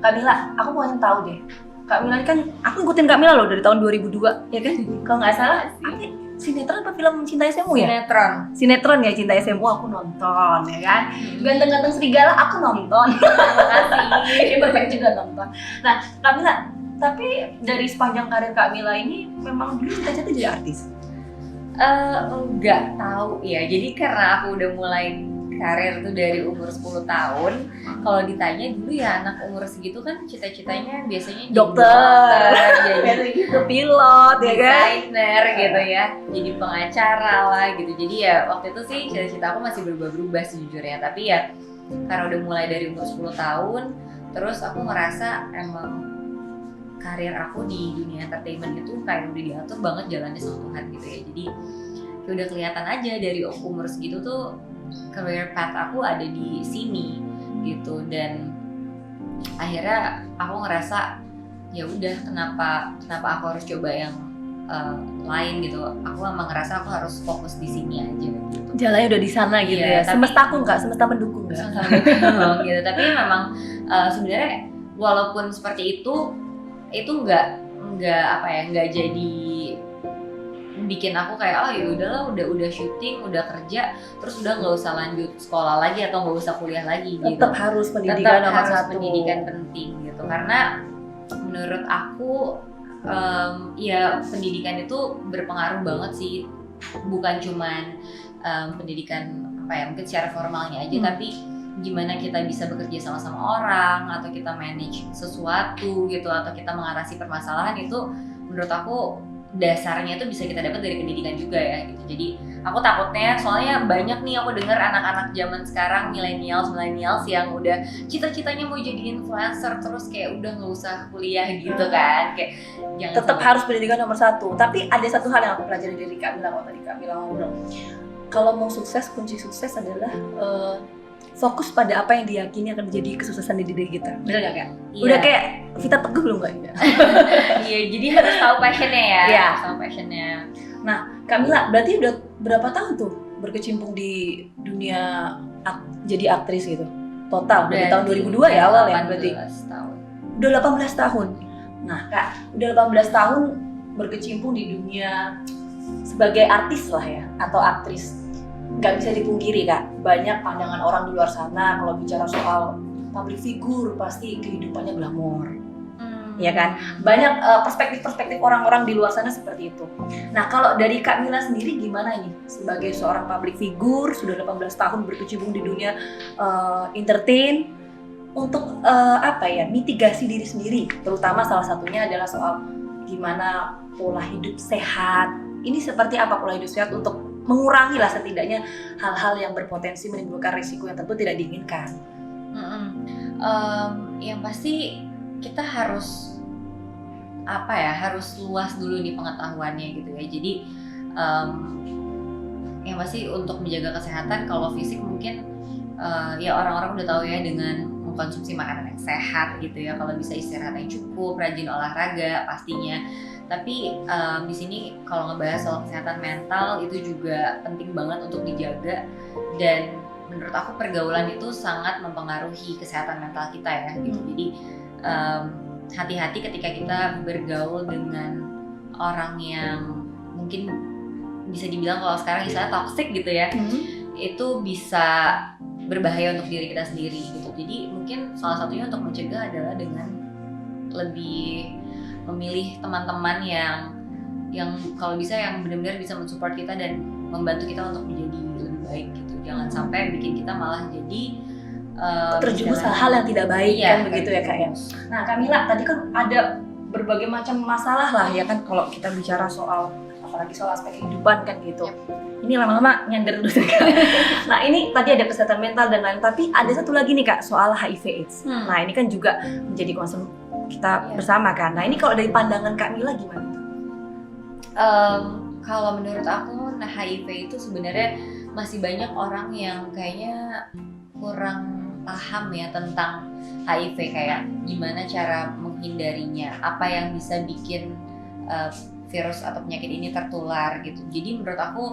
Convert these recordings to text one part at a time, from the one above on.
Kak Mila, aku mau tahu deh. Kak Mila ini kan, aku ngikutin Kak Mila loh dari tahun 2002, ya kan? Kalau nggak salah, apa sinetron apa film Cinta SMU ya? Sinetron ya, Cinta SMU aku nonton, ya kan? Ganteng-ganteng serigala aku nonton. Terima kasih. Bapak juga nonton. Nah, Kak Mila, tapi dari sepanjang karir Kak Mila ini memang dulu cita-cita jadi artis? Enggak tahu ya. Jadi karena aku udah mulai karir tuh dari umur 10 tahun. Kalau ditanya dulu ya anak umur segitu kan cita-citanya biasanya jadi Dokter, jadi gitu, pilot, ya kan? desainer gitu ya, jadi pengacara lah gitu. Jadi ya waktu itu sih cita-cita aku masih berubah-berubah sejujurnya. Tapi ya karena udah mulai dari umur 10 tahun, terus aku ngerasa emang karir aku di dunia entertainment itu kayak udah diatur banget jalannya sama Tuhan gitu ya. Jadi ya udah kelihatan aja dari umur segitu tuh career path aku ada di sini gitu. Dan akhirnya aku ngerasa ya udah kenapa aku harus coba yang lain gitu. Aku emang ngerasa aku harus fokus di sini aja gitu. Jalannya udah di sana gitu ya. Semesta aku nggak, semesta mendukung nggak? Semesta mendukung gitu. Tapi memang sebenarnya walaupun seperti itu nggak jadi bikin aku kayak oh ya udahlah udah syuting udah kerja terus udah nggak usah lanjut sekolah lagi atau nggak usah kuliah lagi gitu. Tetap harus pendidikan nomor satu. Pendidikan penting gitu karena menurut aku ya pendidikan itu berpengaruh banget sih, bukan cuman pendidikan apa ya mungkin secara formalnya aja tapi gimana kita bisa bekerja sama orang atau kita manage sesuatu gitu atau kita mengatasi permasalahan itu menurut aku dasarnya itu bisa kita dapat dari pendidikan juga ya gitu. Jadi aku takutnya soalnya banyak nih aku dengar anak-anak zaman sekarang millennials yang udah cita-citanya mau jadi influencer terus kayak udah nggak usah kuliah gitu kan, kayak tetap harus pendidikan nomor satu. Tapi ada satu hal yang aku pelajari dari Kak Mila waktu tadi Kak Mila ngomong, kalau mau sukses kunci sukses adalah fokus pada apa yang diyakini akan menjadi kesuksesan di diri kita. Benar nggak Kak? Iya. Udah kayak Vita Teguh belum Kak? Iya, jadi harus tahu passionnya ya. Iya. Harus tahu passionnya. Nah, Kak Mila berarti udah berapa tahun tuh berkecimpung di dunia jadi aktris gitu? Total dari tahun 2002 ya awal ya berarti? 18 tahun. Udah 18 tahun. Nah Kak, udah 18 tahun berkecimpung di dunia sebagai artis lah ya, atau aktris. Nggak bisa dipungkiri Kak, banyak pandangan orang di luar sana kalau bicara soal public figure pasti kehidupannya glamor, ya kan? Banyak perspektif-perspektif orang-orang di luar sana seperti itu. Nah kalau dari Kak Mila sendiri gimana nih sebagai seorang public figure sudah 18 tahun berkecimpung di dunia entertain untuk mitigasi diri sendiri, terutama salah satunya adalah soal gimana pola hidup sehat. Ini seperti apa pola hidup sehat untuk mengurangi lah setidaknya hal-hal yang berpotensi menimbulkan risiko yang tentu tidak diinginkan. Yang pasti kita harus harus luas dulu nih pengetahuannya gitu ya. Jadi yang pasti untuk menjaga kesehatan kalau fisik mungkin ya orang-orang udah tahu ya dengan mengkonsumsi makanan yang sehat gitu ya. Kalau bisa istirahat yang cukup, rajin olahraga pastinya. Tapi di sini kalau ngebahas soal kesehatan mental itu juga penting banget untuk dijaga, dan menurut aku pergaulan itu sangat mempengaruhi kesehatan mental kita ya gitu. Jadi hati-hati ketika kita bergaul dengan orang yang mungkin bisa dibilang kalau sekarang istilah toxic gitu ya. Itu bisa berbahaya untuk diri kita sendiri gitu. Jadi mungkin salah satunya untuk mencegah adalah dengan lebih memilih teman-teman yang kalau bisa yang benar-benar bisa mensupport kita dan membantu kita untuk menjadi lebih baik gitu. Jangan sampai bikin kita malah jadi terjerumus hal-hal yang tidak baik iya, kan begitu ya Kak ya. Nah Kak Mila tadi kan ada berbagai macam masalah lah ya kan kalau kita bicara soal apalagi soal aspek kehidupan kan gitu. Ini lama-lama nyender dulu Kak. Nah ini tadi ada kesehatan mental dan lain, tapi ada satu lagi nih Kak soal HIV/AIDS. Nah ini kan juga menjadi concern kita bersama kan. Nah ini kalau dari pandangan Kak Mila gimana? Kalau menurut aku HIV itu sebenarnya masih banyak orang yang kayaknya kurang paham ya tentang HIV, kayak gimana cara menghindarinya, apa yang bisa bikin virus atau penyakit ini tertular gitu. Jadi menurut aku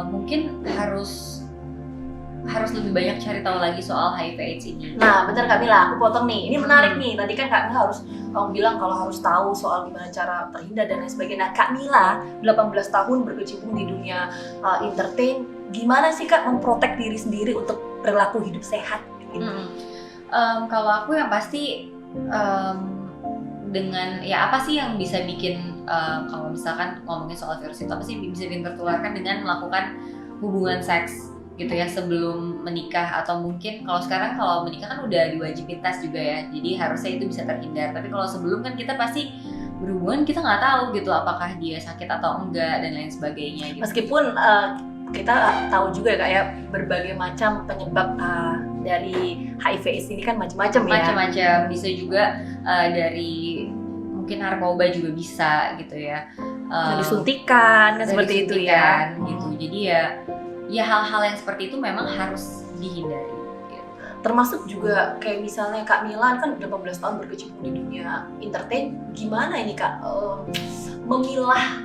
mungkin harus harus lebih banyak cari tahu lagi soal HIV/AIDS ini. Nah, bener Kak Mila, aku potong nih. Ini menarik nih. Tadi kan Kak Mila kamu bilang kalau harus tahu soal gimana cara terhindar dan lain sebagainya. Nah, Kak Mila 18 tahun berkecimpung di dunia entertain. Gimana sih Kak memprotek diri sendiri untuk perilaku hidup sehat? Gitu. Kalau aku yang pasti dengan ya apa sih yang bisa bikin kalau misalkan ngomongin soal virus itu apa sih bisa tertularkan dengan melakukan hubungan seks gitu ya sebelum menikah, atau mungkin kalau sekarang kalau menikah kan udah diwajibin tes juga ya, jadi harusnya itu bisa terhindar. Tapi kalau sebelum kan kita pasti berhubungan, kita nggak tahu gitu apakah dia sakit atau enggak dan lain sebagainya gitu. Meskipun kita tahu juga Kak ya berbagai macam penyebab dari HIV/AIDS ini kan macam-macam ya. Macam-macam, bisa juga dari mungkin narkoba juga bisa gitu ya. Disuntikan kan seperti itu ya. Gitu. Jadi ya hal-hal yang seperti itu memang harus dihindari. Gitu. Termasuk juga kayak misalnya Kak Milan kan 18 tahun berkecimpung di dunia entertain, gimana ini Kak memilah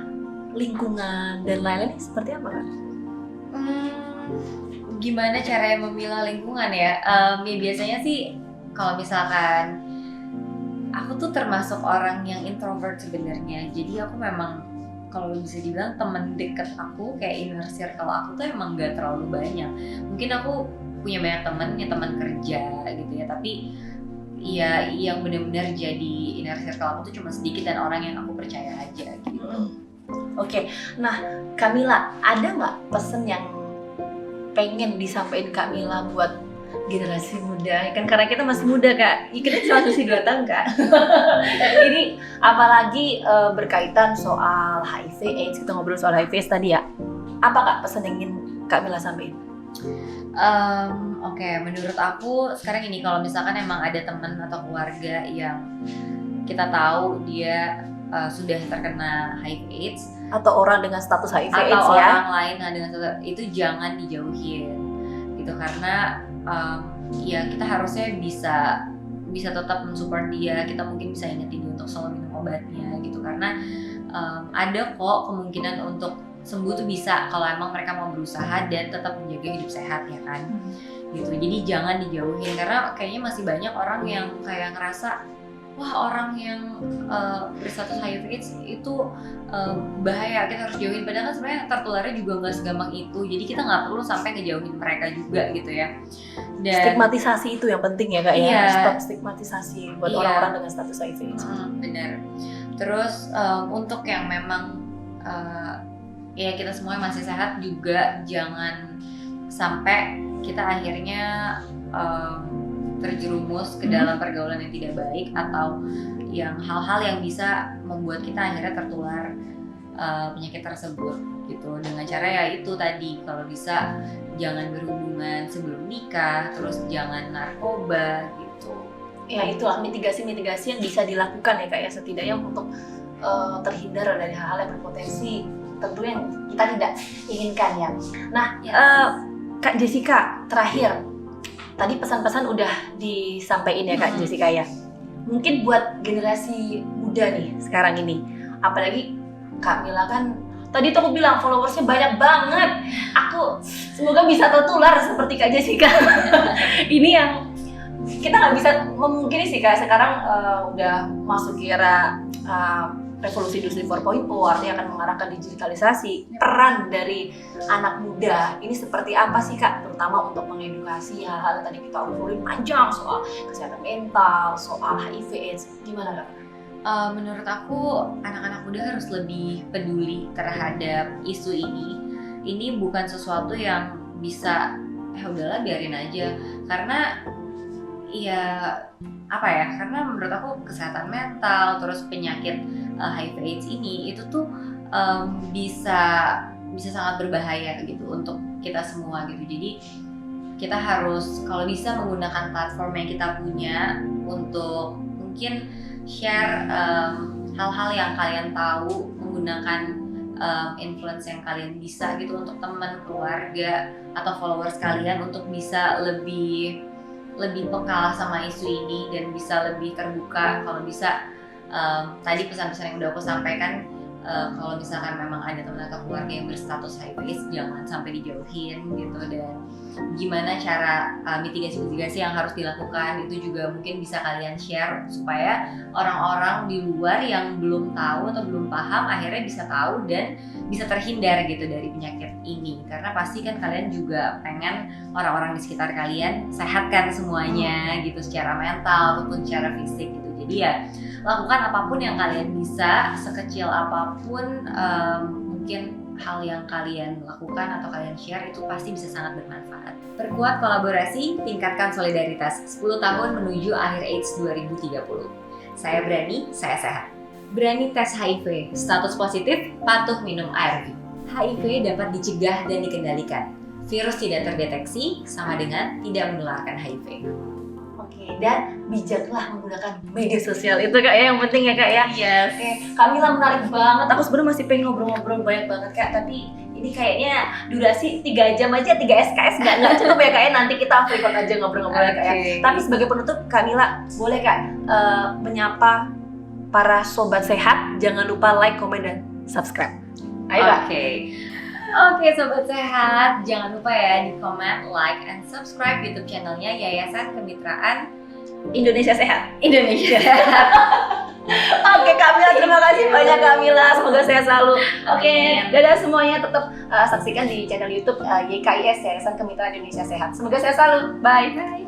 lingkungan dan lain-lain seperti apa Kak? Gimana caranya memilah lingkungan ya? Ya biasanya sih kalau misalkan aku tuh termasuk orang yang introvert sebenarnya, jadi aku memang kalau bisa dibilang teman deket aku kayak inner circle aku tuh emang gak terlalu banyak. Mungkin aku punya banyak teman, ya teman kerja gitu ya, tapi ya yang benar-benar jadi inner circle aku tuh cuma sedikit dan orang yang aku percaya aja gitu. Oke, nah Kamila, ada nggak pesan yang pengen disampaikan Kak Mila buat generasi muda? Kan karena kita masih muda Kak, kita cuma masih 2 tahun Kak. Ini apalagi berkaitan soal HIV/AIDS, kita ngobrol soal HIV/AIDS tadi ya. Apa Kak pesan yang ingin Kak Mila sampaikan? Oke, menurut aku sekarang ini kalau misalkan emang ada teman atau keluarga yang kita tahu dia sudah terkena HIV/AIDS atau orang dengan status HIV/AIDS atau ya, orang lain dengan status itu jangan dijauhin gitu, karena ya kita harusnya bisa tetap mensupport dia. Kita mungkin bisa ingetin dia untuk selalu minum obatnya gitu, karena ada kok kemungkinan untuk sembuh tuh bisa kalau emang mereka mau berusaha dan tetap menjaga hidup sehat ya kan. Gitu. Jadi jangan dijauhin, karena kayaknya masih banyak orang yang kayak ngerasa wah orang yang berstatus HIV/AIDS itu bahaya, kita harus jauhin. Padahal kan sebenarnya tertularnya juga nggak segampang itu. Jadi kita nggak perlu sampai ngejauhin mereka juga gitu ya. Dan stigmatisasi itu yang penting ya Kak iya, ya, stop stigmatisasi buat orang-orang dengan status HIV/AIDS. Benar. Terus untuk yang memang ya kita semua masih sehat juga, jangan sampai kita akhirnya terjerumus ke dalam pergaulan yang tidak baik atau yang hal-hal yang bisa membuat kita akhirnya tertular penyakit tersebut gitu. Dengan cara ya itu tadi, kalau bisa jangan berhubungan sebelum nikah, terus jangan narkoba gitu. Ya itulah mitigasi-mitigasi yang bisa dilakukan ya Kak ya, setidaknya untuk terhindar dari hal-hal yang berpotensi tentu yang kita tidak inginkan ya. Nah Kak Jessica, terakhir tadi pesan-pesan udah disampaikan ya Kak Jessica ya. Mungkin buat generasi muda nih sekarang ini, apalagi Kak Mila kan tadi tuh aku bilang followersnya banyak banget. Aku semoga bisa tertular seperti Kak Jessica. Ini yang kita nggak bisa memungkiri sih Kak, sekarang udah masuk era revolusi industri 4.0, artinya akan mengarahkan digitalisasi. Peran dari anak muda ini seperti apa sih Kak? Terutama untuk mengedukasi hal-hal yang tadi kita obrolin panjang soal kesehatan mental, soal HIV/AIDS. Gimana Kak? Menurut aku anak-anak muda harus lebih peduli terhadap isu ini. Ini bukan sesuatu yang bisa udahlah biarin aja, karena ya apa ya, karena menurut aku kesehatan mental terus penyakit HIV/AIDS ini itu tuh bisa sangat berbahaya gitu untuk kita semua gitu. Jadi kita harus kalau bisa menggunakan platform yang kita punya untuk mungkin share hal-hal yang kalian tahu, menggunakan influence yang kalian bisa gitu untuk teman, keluarga atau followers kalian untuk bisa lebih peka sama isu ini dan bisa lebih terbuka. Kalau bisa tadi pesan-pesan yang udah aku sampaikan kalau misalkan memang ada teman atau keluarga yang berstatus HIV, jangan sampai dijauhin gitu. Dan gimana cara mitigasi yang harus dilakukan itu juga mungkin bisa kalian share supaya orang-orang di luar yang belum tahu atau belum paham akhirnya bisa tahu dan bisa terhindar gitu dari penyakit ini. Karena pasti kan kalian juga pengen orang-orang di sekitar kalian sehat kan semuanya gitu, secara mental ataupun secara fisik gitu. Jadi ya lakukan apapun yang kalian bisa, sekecil apapun mungkin hal yang kalian lakukan atau kalian share itu pasti bisa sangat bermanfaat. Perkuat kolaborasi, tingkatkan solidaritas. 10 tahun menuju akhir AIDS 2030. Saya berani, saya sehat. Berani tes HIV, status positif, patuh minum ARV. HIV dapat dicegah dan dikendalikan. Virus tidak terdeteksi sama dengan tidak menularkan HIV. Oke, dan bijaklah menggunakan media sosial itu Kak ya, yang penting ya Kak ya. Yes. Oke, Kamila menarik banget. Aku sebenarnya masih pengen ngobrol-ngobrol banyak banget Kak, tapi ini kayaknya durasi 3 jam aja, 3 SKS nggak cukup ya Kak ya. Nanti kita free call aja ngobrol-ngobrol ya Kak ya. Tapi sebagai penutup, Kamila boleh Kak menyapa para sobat sehat, jangan lupa like, komen, dan subscribe. Ayo Kak. Oke sobat sehat, jangan lupa ya di komen, like, and subscribe YouTube channelnya Yayasan Kemitraan Indonesia Sehat. Indonesia Sehat. Oke Kamila, terima kasih banyak Kamila, semoga sehat selalu. Oke, dadah semuanya, tetap saksikan di channel YouTube YKIS Yayasan Kemitraan Indonesia Sehat. Semoga sehat selalu. Bye.